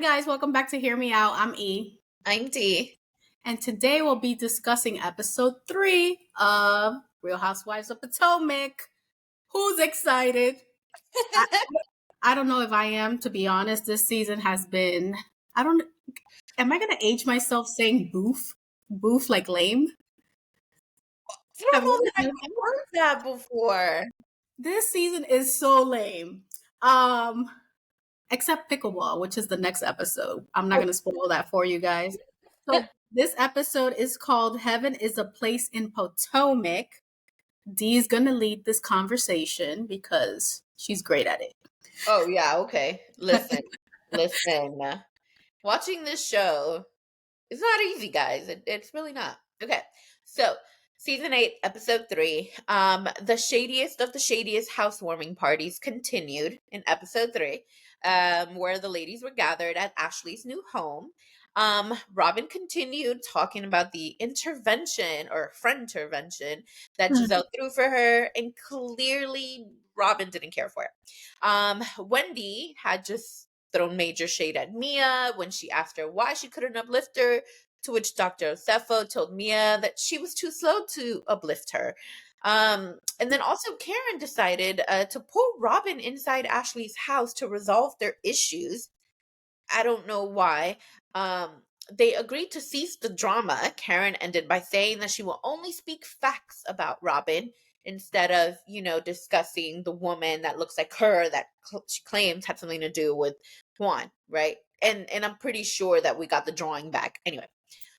Guys, welcome back to Hear Me Out. I'm E. I'm D. And today we'll be discussing episode 3 of Real Housewives of Potomac. Who's excited? I, I don't know if I am, to be honest. This season has been, am I going to age myself saying boof? Boof like lame? I Have don't know you that I've heard that before. This season is so lame. Um, except pickleball, which is the next episode. I'm not going to spoil that for you guys. So this episode is called Heaven is a Place in Potomac. Dee is going to lead this conversation because she's great at it. Oh, yeah, okay. Listen. Watching this show is not easy, guys. It's really not. Okay, so season 8, episode 3. The shadiest of the shadiest housewarming parties continued in episode 3, where the ladies were gathered at Ashley's new home. Robin continued talking about the intervention or friend intervention that Giselle threw for her, and clearly Robin didn't care for it. Wendy had just thrown major shade at Mia when she asked her why she couldn't uplift her, to which Dr. Osefo told Mia that she was too slow to uplift her. And then also Karen decided to pull Robin inside Ashley's house to resolve their issues. I don't know why. They agreed to cease the drama. Karen ended by saying that she will only speak facts about Robin instead of, discussing the woman that looks like her that she claims had something to do with Juan, right? And I'm pretty sure that we got the drawing back. Anyway,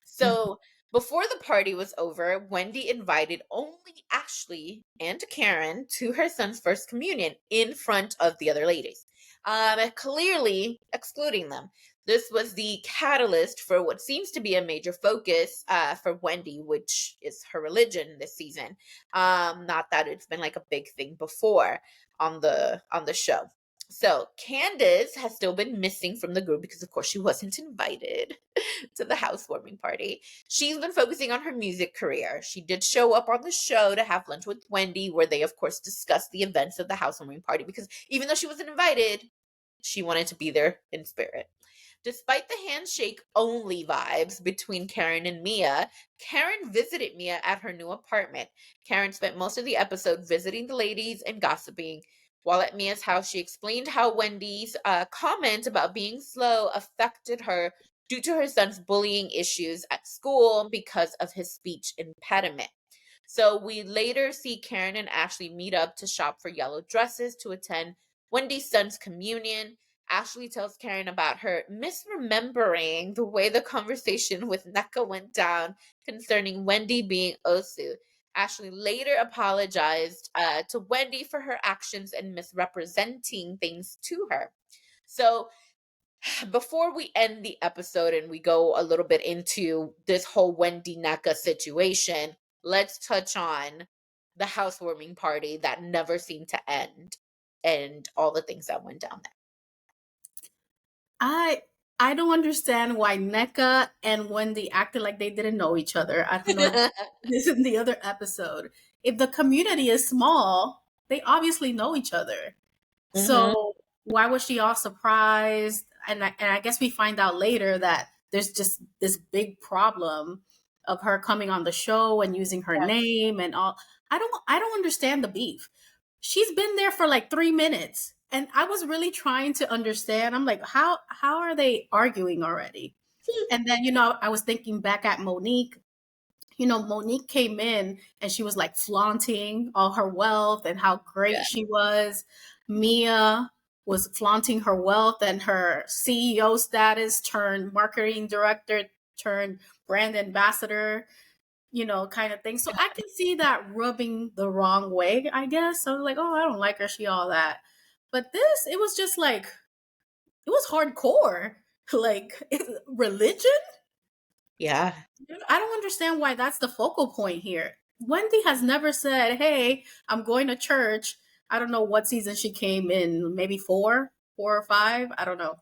so before the party was over, Wendy invited only Ashley and Karen to her son's first communion in front of the other ladies, clearly excluding them. This was the catalyst for what seems to be a major focus for Wendy, which is her religion this season. Not that it's been like a big thing before on the show. So Candace has still been missing from the group because, of course, she wasn't invited to the housewarming party. She's been focusing on her music career. She did show up on the show to have lunch with Wendy, where they, of course, discussed the events of the housewarming party, because even though she wasn't invited, she wanted to be there in spirit. Despite the handshake only vibes between Karen and Mia, Karen visited Mia at her new apartment. Karen spent most of the episode visiting the ladies and gossiping. While at Mia's house, she explained how Wendy's comment about being slow affected her due to her son's bullying issues at school because of his speech impediment. So we later see Karen and Ashley meet up to shop for yellow dresses to attend Wendy's son's communion. Ashley tells Karen about her misremembering the way the conversation with Nneka went down concerning Wendy being Osu. Ashley later apologized to Wendy for her actions and misrepresenting things to her. So before we end the episode and we go a little bit into this whole Wendy Nneka situation, let's touch on the housewarming party that never seemed to end and all the things that went down there. I don't understand why Nneka and Wendy acted like they didn't know each other. I don't know. This is in the other episode. If the community is small, they obviously know each other. Mm-hmm. So why was she all surprised? And I guess we find out later that there's just this big problem of her coming on the show and using her name and all. I don't understand the beef. She's been there for like 3 minutes. And I was really trying to understand. I'm like, how are they arguing already? And then, I was thinking back at Monique. Monique came in and she was like flaunting all her wealth and how great she was. Mia was flaunting her wealth and her CEO status turned marketing director, turned brand ambassador, kind of thing. So I can see that rubbing the wrong way, I guess. So I was like, oh, I don't like her. She all that. But this, it was just like, it was hardcore. Like, religion? Yeah. I don't understand why that's the focal point here. Wendy has never said, hey, I'm going to church. I don't know what season she came in, maybe 4 or 5. I don't know.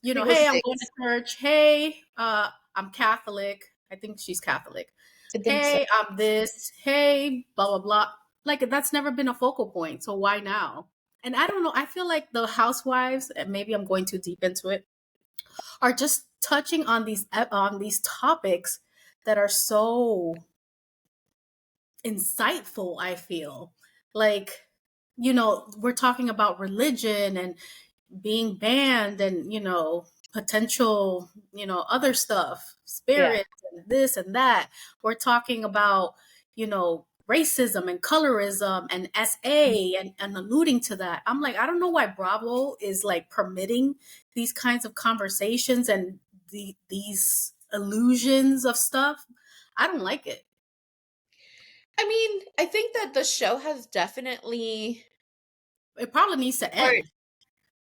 Hey, I'm going to church. Hey, I'm Catholic. I think she's Catholic. Hey, I'm this. Hey, blah, blah, blah. Like, that's never been a focal point. So why now? And I don't know. I feel like the housewives, and maybe I'm going too deep into it, are just touching on these topics that are so insightful. I feel like, we're talking about religion and being banned, and potential, other stuff, Yeah. spirits and this and that. We're talking about, racism and colorism and SA, and alluding to that. I'm like, I don't know why Bravo is like permitting these kinds of conversations and these illusions of stuff. I don't like it. I mean, I think that the show has definitely It probably needs to or end.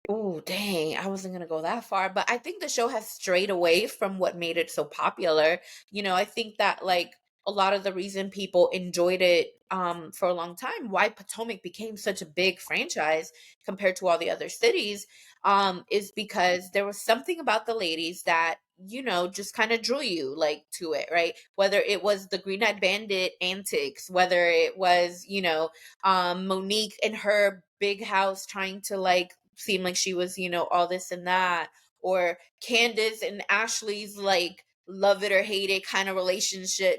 oh, dang, I wasn't gonna go that far, but I think the show has strayed away from what made it so popular. I think that like a lot of the reason people enjoyed it for a long time, why Potomac became such a big franchise compared to all the other cities, is because there was something about the ladies that just kind of drew you like to it, right? Whether it was the Green Eyed Bandit antics, whether it was Monique and her big house trying to like seem like she was, all this and that, or Candace and Ashley's like love it or hate it kind of relationship,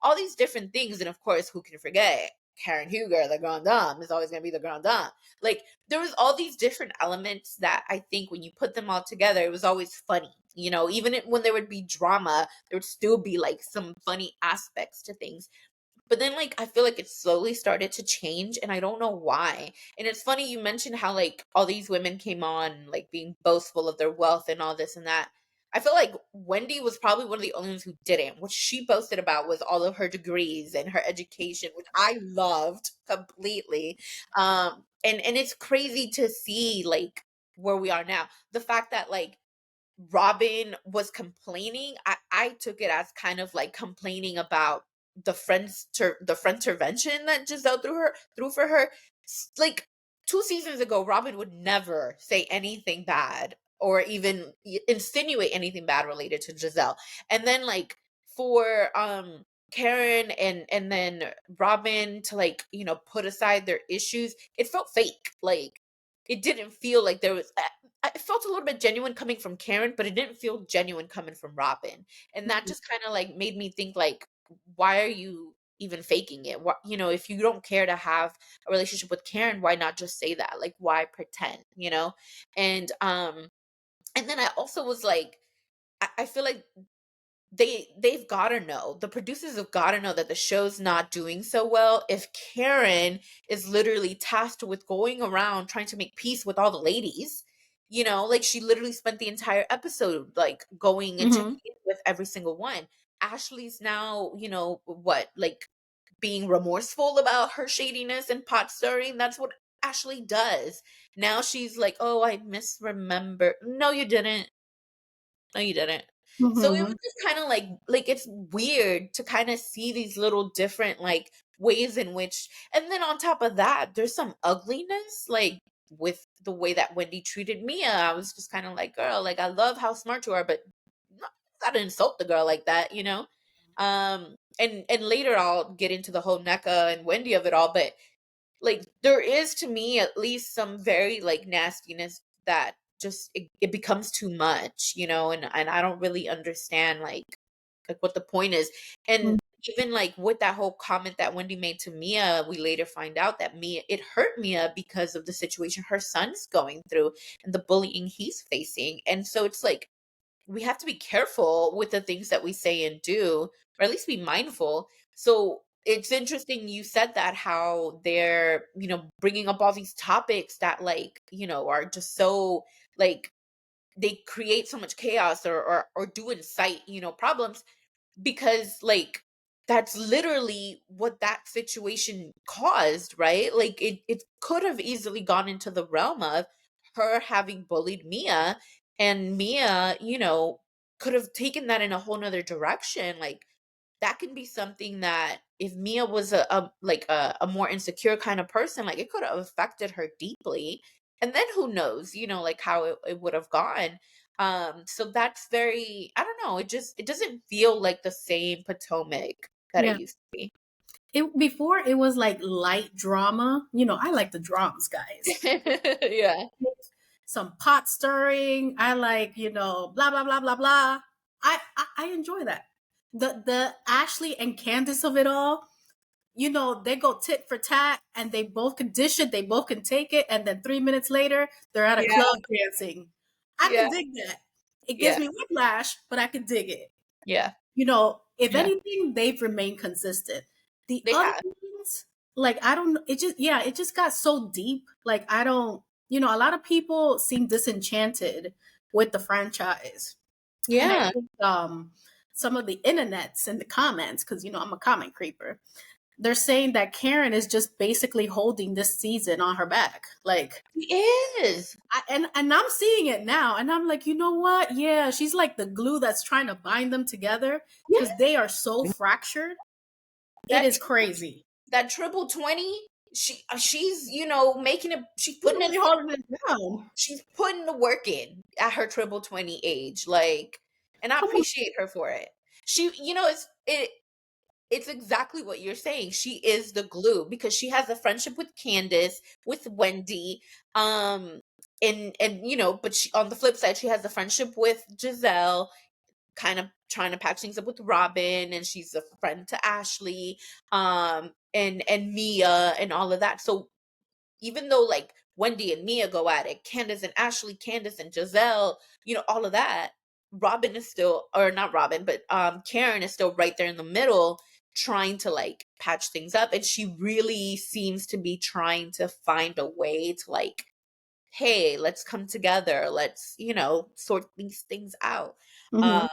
all these different things. And of course, who can forget Karen Huger, the Grand Dame, is always going to be the Grand Dame. Like there was all these different elements that I think when you put them all together, it was always funny. Even when there would be drama, there would still be like some funny aspects to things. But then, like, I feel like it slowly started to change, and I don't know why. And it's funny you mentioned how, like, all these women came on, like, being boastful of their wealth and all this and that. I feel like Wendy was probably one of the only ones who didn't. What she boasted about was all of her degrees and her education, which I loved completely. And it's crazy to see, like, where we are now. The fact that, like, Robin was complaining, I took it as kind of like complaining about the friend intervention that Giselle threw for her. Like 2 seasons ago, Robin would never say anything bad or even insinuate anything bad related to Giselle. And then like for Karen and then Robin to like, put aside their issues, it felt fake. Like it didn't feel like there was I felt a little bit genuine coming from Karen, but it didn't feel genuine coming from Robin. And that just kind of like made me think like, why are you even faking it? What, if you don't care to have a relationship with Karen, why not just say that? Like, why pretend, And and then I also was like, I feel like they've got to know, the producers have got to know that the show's not doing so well if Karen is literally tasked with going around trying to make peace with all the ladies. Like she literally spent the entire episode like going and checking Mm-hmm. in with every single one. Ashley's now, what, like being remorseful about her shadiness and pot stirring. That's what Ashley does. Now she's like, oh, I misremember. No, you didn't. No, you didn't. So it was Mm-hmm. just kind of like it's weird to kind of see these little different like ways in which, and then on top of that, there's some ugliness like with the way that Wendy treated Mia. I was just kind of like, girl, like I love how smart you are, but not gotta insult the girl like that. And later I'll get into the whole NECA and Wendy of it all, but like there is to me at least some very like nastiness that just it becomes too much, and I don't really understand like what the point is. And even like with that whole comment that Wendy made to Mia, we later find out that Mia, it hurt Mia because of the situation her son's going through and the bullying he's facing. And so it's like we have to be careful with the things that we say and do, or at least be mindful. So it's interesting you said that, how they're, bringing up all these topics that like, are just so like they create so much chaos or do incite, problems because like that's literally what that situation caused, right? Like it could have easily gone into the realm of her having bullied Mia, and Mia, could have taken that in a whole nother direction. Like that can be something that if Mia was a more insecure kind of person, like it could have affected her deeply. And then who knows, like how it would have gone. So that's very, I don't know, it doesn't feel like the same Potomac that it Yeah. used to be. It before it was like light drama. I like the dramas, guys. Yeah. some pot stirring. I like, blah blah blah blah blah. I enjoy that. The Ashley and Candace of it all, they go tit for tat and they both can dish it, they both can take it, and then 3 minutes later, they're at a Yeah. club dancing. I Yeah. can dig that. It gives Yeah. me whiplash, but I can dig it. Yeah. If Yeah. anything, they've remained consistent. The They other have. ones, like, I don't know, it just got so deep. Like, I don't, a lot of people seem disenchanted with the franchise. And I Yeah. think some of the internets and the comments, because I'm a comment creeper, they're saying that Karen is just basically holding this season on her back. Like, He is. and I'm seeing it now, and I'm like, you know what? Yeah, she's like the glue that's trying to bind them together Yeah. because they are so fractured. It is crazy. That triple 20, she's making it. She's She's putting it. really holding it down. She's putting the work in at her triple 20 age, like, and I Come on. appreciate her for it. She, it's exactly what you're saying. She is the glue because she has a friendship with Candace, with Wendy, and but she, on the flip side, she has a friendship with Giselle, kind of trying to patch things up with Robin, and she's a friend to Ashley, and Mia and all of that. So even though like Wendy and Mia go at it, Candace and Ashley, Candace and Giselle, all of that, Robin is still, or not Robin, but Karen is still right there in the middle trying to like patch things up, and she really seems to be trying to find a way to like, hey, let's come together, let's sort these things out. Mhm.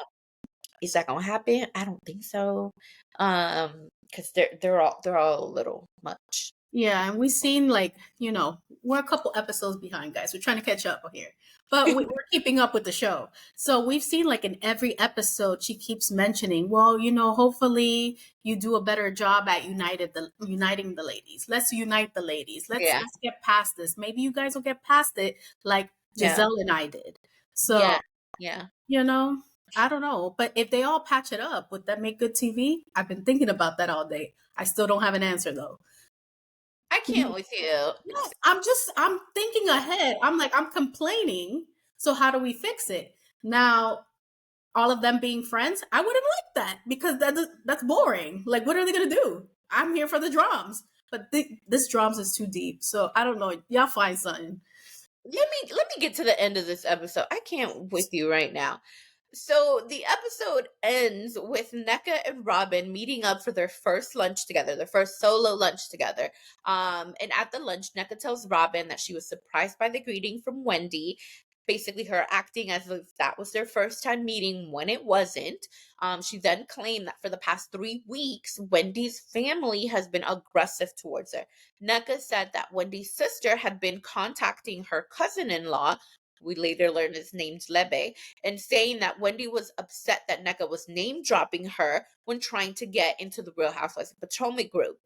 Is that gonna happen? I don't think so. Because they're all a little much. Yeah, and we've seen like, we're a couple episodes behind, guys. We're trying to catch up here, but we're keeping up with the show. So we've seen like in every episode, she keeps mentioning, well, hopefully you do a better job at uniting the ladies. Let's unite the ladies. Let's Yeah. let's get past this. Maybe you guys will get past it like Yeah. Giselle and I did. Yeah. So, Yeah. I don't know, but if they all patch it up, would that make good TV? I've been thinking about that all day. I still don't have an answer though. I can't with you. Yes, I'm thinking ahead. I'm complaining. So how do we fix it? Now, all of them being friends, I wouldn't like that because that's boring. Like, what are they gonna do? I'm here for the drums, but this drums is too deep. So I don't know. Y'all find something. Let me get to the end of this episode. I can't with you right now. So the episode ends with NECA and Robin meeting up for their first lunch together, their first solo lunch together. And at the lunch, NECA tells Robin that she was surprised by the greeting from Wendy, basically her acting as if that was their first time meeting when it wasn't. She then claimed that for the past 3 weeks, Wendy's family has been aggressive towards her. NECA said that Wendy's sister had been contacting her cousin-in-law, we later learned his name's Lebe, and saying that Wendy was upset that NECA was name dropping her when trying to get into the Real Housewives of Potomac group.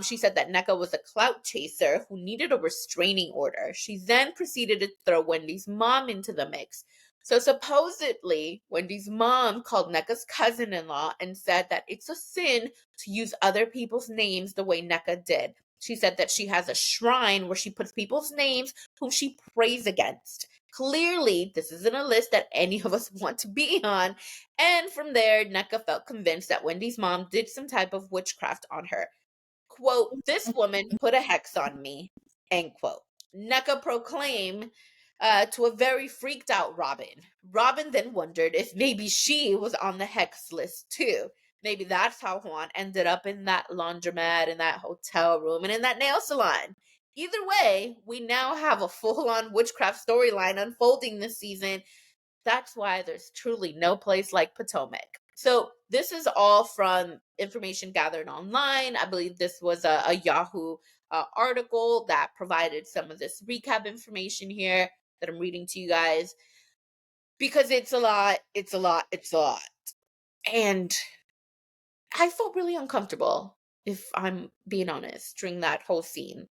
She said that NECA was a clout chaser who needed a restraining order. She then proceeded to throw Wendy's mom into the mix. So supposedly, Wendy's mom called NECA's cousin-in-law and said that it's a sin to use other people's names the way NECA did. She said that she has a shrine where she puts people's names whom she prays against. Clearly, this isn't a list that any of us want to be on. And from there, NECA felt convinced that Wendy's mom did some type of witchcraft on her. Quote, this woman put a hex on me, end quote. NECA proclaimed to a very freaked out Robin. Robin then wondered if maybe she was on the hex list too. Maybe that's how Juan ended up in that laundromat, in that hotel room, and in that nail salon. Either way, we now have a full-on witchcraft storyline unfolding this season. That's why there's truly no place like Potomac. So this is all from information gathered online. I believe this was a Yahoo article that provided some of this recap information here that I'm reading to you guys, because it's a lot. And I felt really uncomfortable, if I'm being honest, during that whole scene.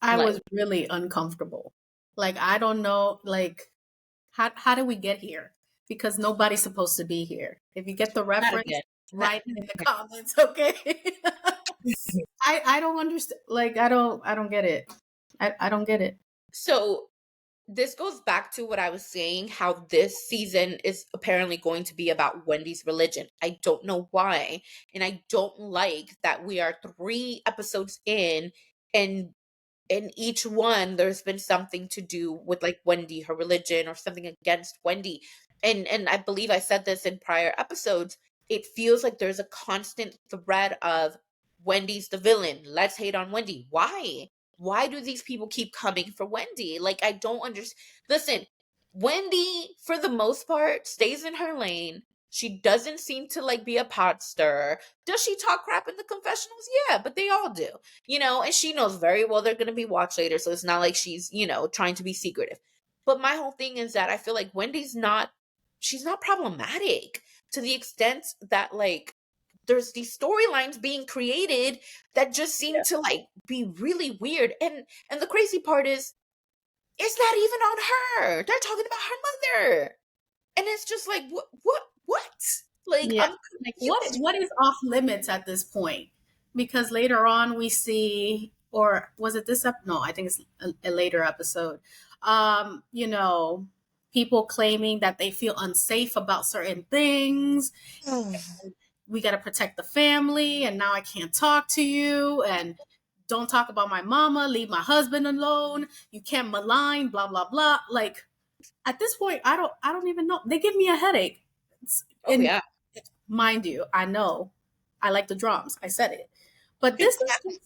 I Like, was really uncomfortable. Like, I don't know, like, how do we get here? Because nobody's supposed to be here. If you get the not reference, again. write it in the comments, okay? I don't understand. Like, I don't get it. I don't get it. So this goes back to what I was saying, how this season is apparently going to be about Wendy's religion. I don't know why. And I don't like that we are 3 episodes in, and in each one there's been something to do with like Wendy, her religion, or something against Wendy. And I believe I said this in prior episodes. It feels like there's a constant thread of Wendy's the villain. Let's hate on Wendy. Why do these people keep coming for Wendy? Like, I don't understand. Listen, Wendy, for the most part, stays in her lane. She doesn't seem to like be a pot stirrer. Does she talk crap in the confessionals? Yeah, but they all do, and she knows very well they're going to be watched later. So it's not like she's, trying to be secretive. But my whole thing is that I feel like she's not problematic to the extent that like there's these storylines being created that just seem to like be really weird. And the crazy part is it's not even on her. They're talking about her mother. And it's just like what? Like, Yeah. I'm Like confused. what is off limits at this point? Because later on we see, or was it this no, I think it's a later episode. You know, people claiming that they feel unsafe about certain things. We got to protect the family, and now I can't talk to you, and don't talk about my mama, leave my husband alone. You can't malign, blah blah blah. Like, at this point, I don't even know. They give me a headache. Oh And yeah. mind you, I know I like the drums. I said it. But this is Exactly.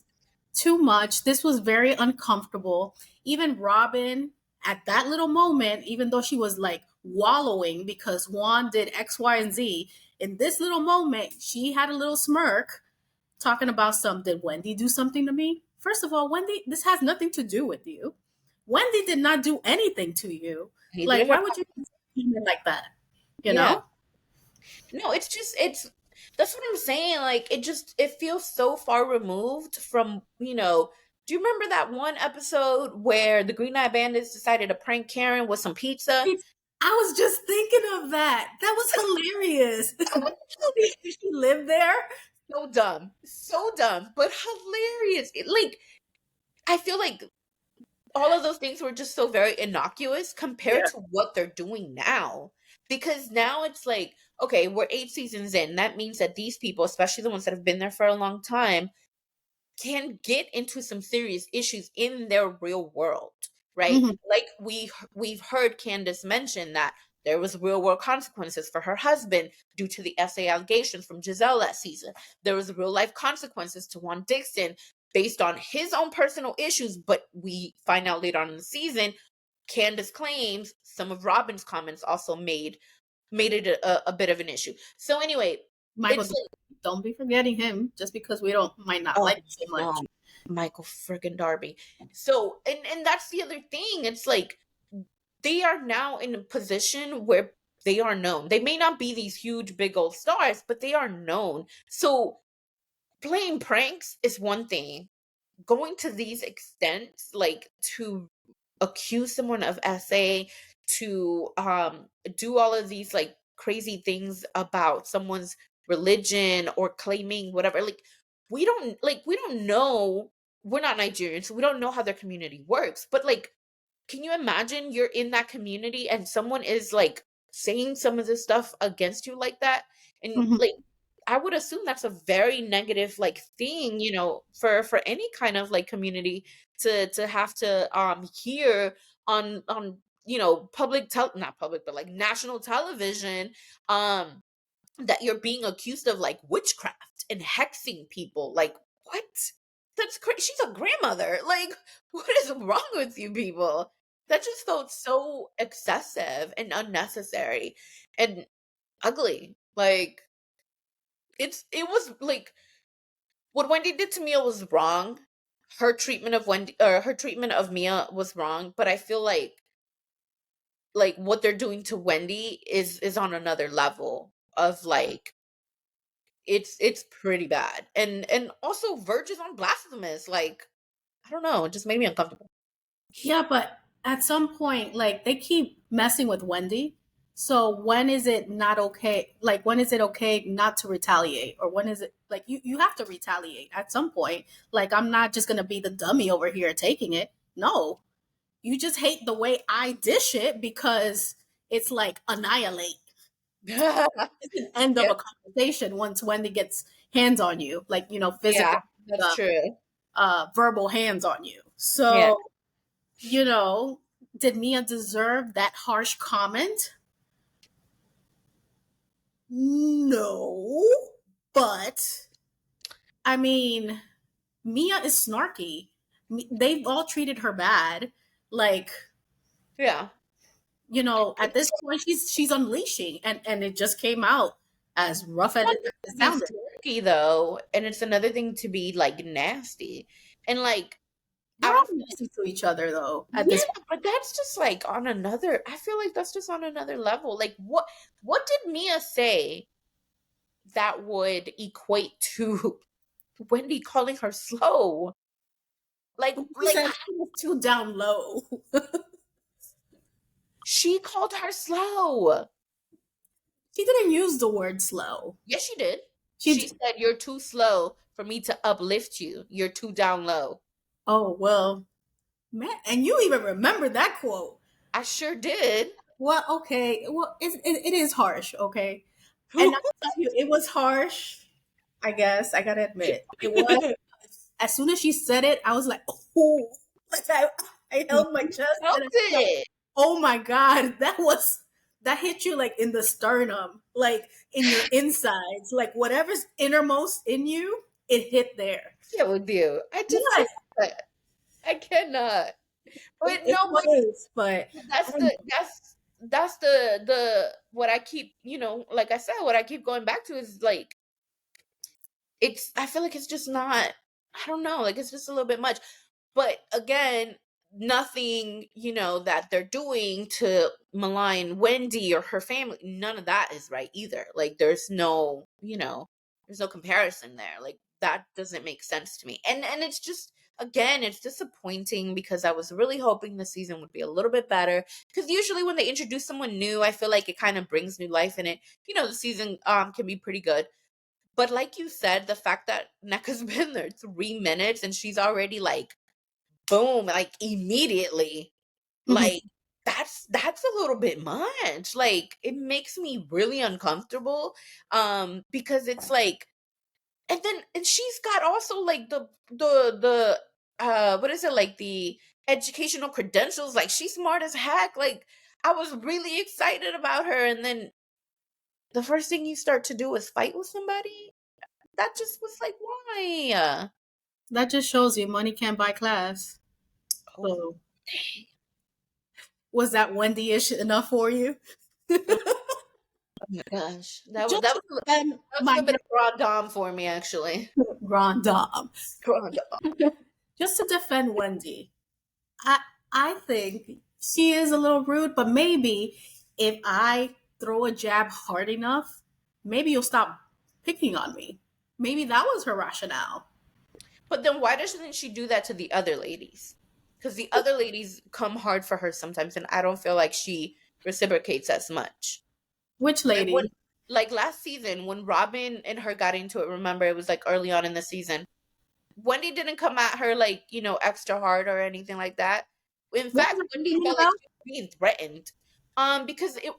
too much. This was very uncomfortable. Even Robin, at that little moment, even though she was like wallowing because Juan did X, Y, and Z, in this little moment, she had a little smirk talking about did Wendy do something to me? First of all, Wendy, this has nothing to do with you. Wendy did not do anything to you. Neither Like, did her. why would you do it like that? You Yeah. know? No, it's that's what I'm saying. Like, it feels so far removed from, do you remember that one episode where the Green Eye Bandits decided to prank Karen with some pizza? I was just thinking of that. That was hilarious. Did she live there? So dumb. So dumb, but hilarious. Like, I feel like all of those things were just so very innocuous compared Yeah. to what they're doing now. Because now it's like, okay, we're 8 seasons in. That means that these people, especially the ones that have been there for a long time, can get into some serious issues in their real world, right? Mm-hmm. Like we've heard Candace mention that there was real world consequences for her husband due to the SA allegations from Giselle that season. There was real life consequences to Juan Dixon based on his own personal issues, but we find out later on in the season, Candace claims some of Robin's comments also made it a bit of an issue. So anyway, Michael, it's like, don't be forgetting him just because we might not oh like him so much. no, Michael friggin' Darby. So, and that's the other thing. It's like they are now in a position where they are known. They may not be these huge big old stars, but they are known. So playing pranks is one thing. Going to these extents, like to accuse someone of SA, to do all of these like crazy things about someone's religion or claiming whatever, like we don't know, we're not Nigerians, so we don't know how their community works, but like, can you imagine you're in that community and someone is like saying some of this stuff against you like that? And Mm-hmm. like, I would assume that's a very negative like thing, for any kind of like community to have to hear on not public, but like national television, um that you're being accused of like witchcraft and hexing people. Like, what? That's crazy. She's a grandmother. Like, what is wrong with you people? That just felt so excessive and unnecessary and ugly. Like, it was like what Wendy did to Mia was wrong. Her treatment of Mia was wrong, but I feel like what they're doing to Wendy is on another level of like, it's pretty bad. And also verges on blasphemous. Like, I don't know, it just made me uncomfortable. Yeah, but at some point, like, they keep messing with Wendy. So when is it not okay? Like, when is it okay not to retaliate? Or when is it like you have to retaliate at some point? Like, I'm not just gonna be the dummy over here taking it. No, You just hate the way I dish it because it's like annihilate. It's an end of Yeah, a conversation once Wendy gets hands on you, like, yeah, physical, that's uh, true. verbal hands on you. Yeah, So, you know, did Mia deserve that harsh comment? No, but I mean, Mia is snarky. They've all treated her bad. Like, yeah. at this point, she's unleashing, and it just came out as rough as One it, thing as to it be sounded. snarky though, and it's another thing to be like nasty. And like I They're all don't nasty to each other, though. At yeah, this, but that's just like on another I feel like that's just on another level. Like what did Mia say that would equate to Wendy calling her slow? she Like said she was too down low. she called her slow. She didn't use the word slow. Yes, she did. She, She said you're too slow for me to uplift you. You're too down low. oh well, man, and you even remember that quote. I sure did. Well, okay. Well, it is harsh, okay? And I'll tell you, it was harsh. I guess I gotta admit it was. As soon as she said it, I was like, oh, like I held my chest Felt and I was like, it. oh my god, that hit you like in the sternum, like in your insides, like whatever's innermost in you, it hit there. Yeah, with you. I just Yes, can't. I cannot. But it no, was, but that's the what I keep, like I said, what I keep going back to is like I feel like it's just not, I don't know, like it's just a little bit much. But again, nothing, that they're doing to malign Wendy or her family, none of that is right either. Like there's no comparison there. Like that doesn't make sense to me. And it's just again, it's disappointing because I was really hoping the season would be a little bit better. Because usually when they introduce someone new, I feel like it kind of brings new life in it. The season can be pretty good. But like you said, the fact that Neka's been there 3 minutes and she's already like boom, like immediately, Mhm. like that's a little bit much. Like it makes me really uncomfortable because it's like and she's got also like the what is it, like the educational credentials, like she's smart as heck. Like I was really excited about her, and then the first thing you start to do is fight with somebody. That just was like, why? That just shows you money can't buy class. Oh, So, was that Wendy-ish enough for you? oh my gosh, Just and that was a my little bit of raw dom for me, actually. grand dame. Raw dom. Just to defend Wendy, I I think she is a little rude, but maybe if I throw a jab hard enough, maybe you'll stop picking on me. Maybe that was her rationale. But then why doesn't she do that to the other ladies? Because the other ladies come hard for her sometimes, and I don't feel like she reciprocates as much. Which Like when, lady? like last season when Robin and her got into it. Remember, it was like early on in the season. Wendy didn't come at her like extra hard or anything like that. In What fact, was her Wendy reasoning felt like about? she was being threatened. Because it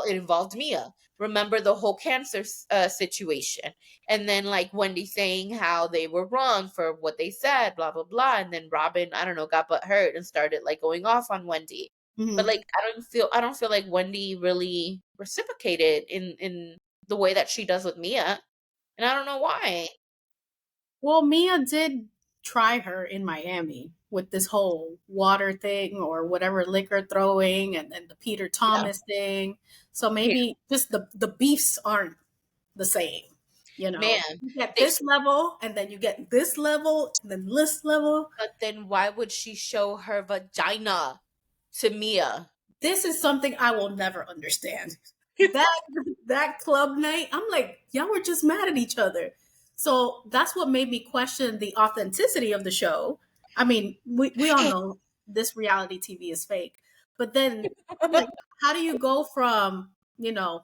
involved Mia. Remember the whole cancer situation, and then like Wendy saying how they were wrong for what they said, blah blah blah, and then Robin, I don't know, got butt hurt and started like going off on Wendy. But Mhm. like I don't feel like Wendy really reciprocated in the way that she does with Mia, and I don't know why. Well, Mia did try her in Miami with this whole water thing or whatever liquor throwing and the Peter Yeah, Thomas thing. So yeah, maybe just the beefs aren't the same. man. You get They this level and then you get this level and then this level. But then why would she show her vagina to Mia? This is something I will never understand. That that club night, I'm like, y'all were just mad at each other. So that's what made me question the authenticity of the show. I mean, we all know this reality TV is fake. But then I'm like, how do you go from,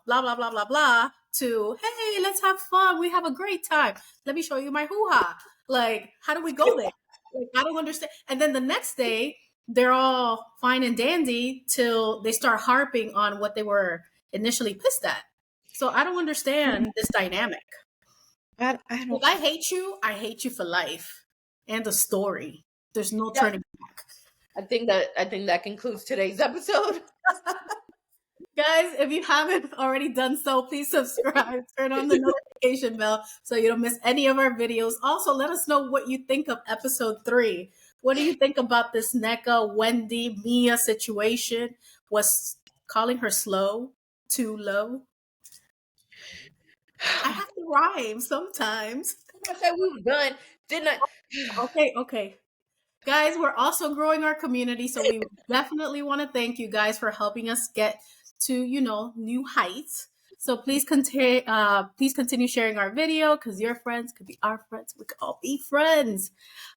blah blah blah blah blah to, hey, let's have fun. We have a great time. Let me show you my hoo-ha. Like, how do we go there? Like, I don't understand. And then the next day they're all fine and dandy till they start harping on what they were initially pissed at. So I don't understand this dynamic. I If don't. I hate you for life. And the story. There's no Yeah, turning back. I think that concludes today's episode. Guys, if you haven't already done so, please subscribe, turn on the notification bell so you don't miss any of our videos. Also, let us know what you think of episode 3. What do you think about this NECA, Wendy, Mia situation? Was calling her slow too low? I have to rhyme sometimes. I said we were done, didn't I? Okay. Guys, we're also growing our community, so we definitely want to thank you guys for helping us get to, new heights. So please continue sharing our video because your friends could be our friends. We could all be friends.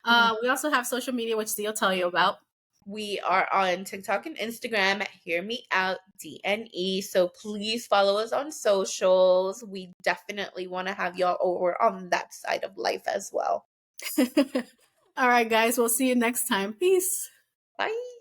We also have social media, which Zia will tell you about. We are on TikTok and Instagram. Hear me out, DNE. So please follow us on socials. We definitely want to have y'all over on that side of life as well. All right, guys, we'll see you next time. Peace. Bye.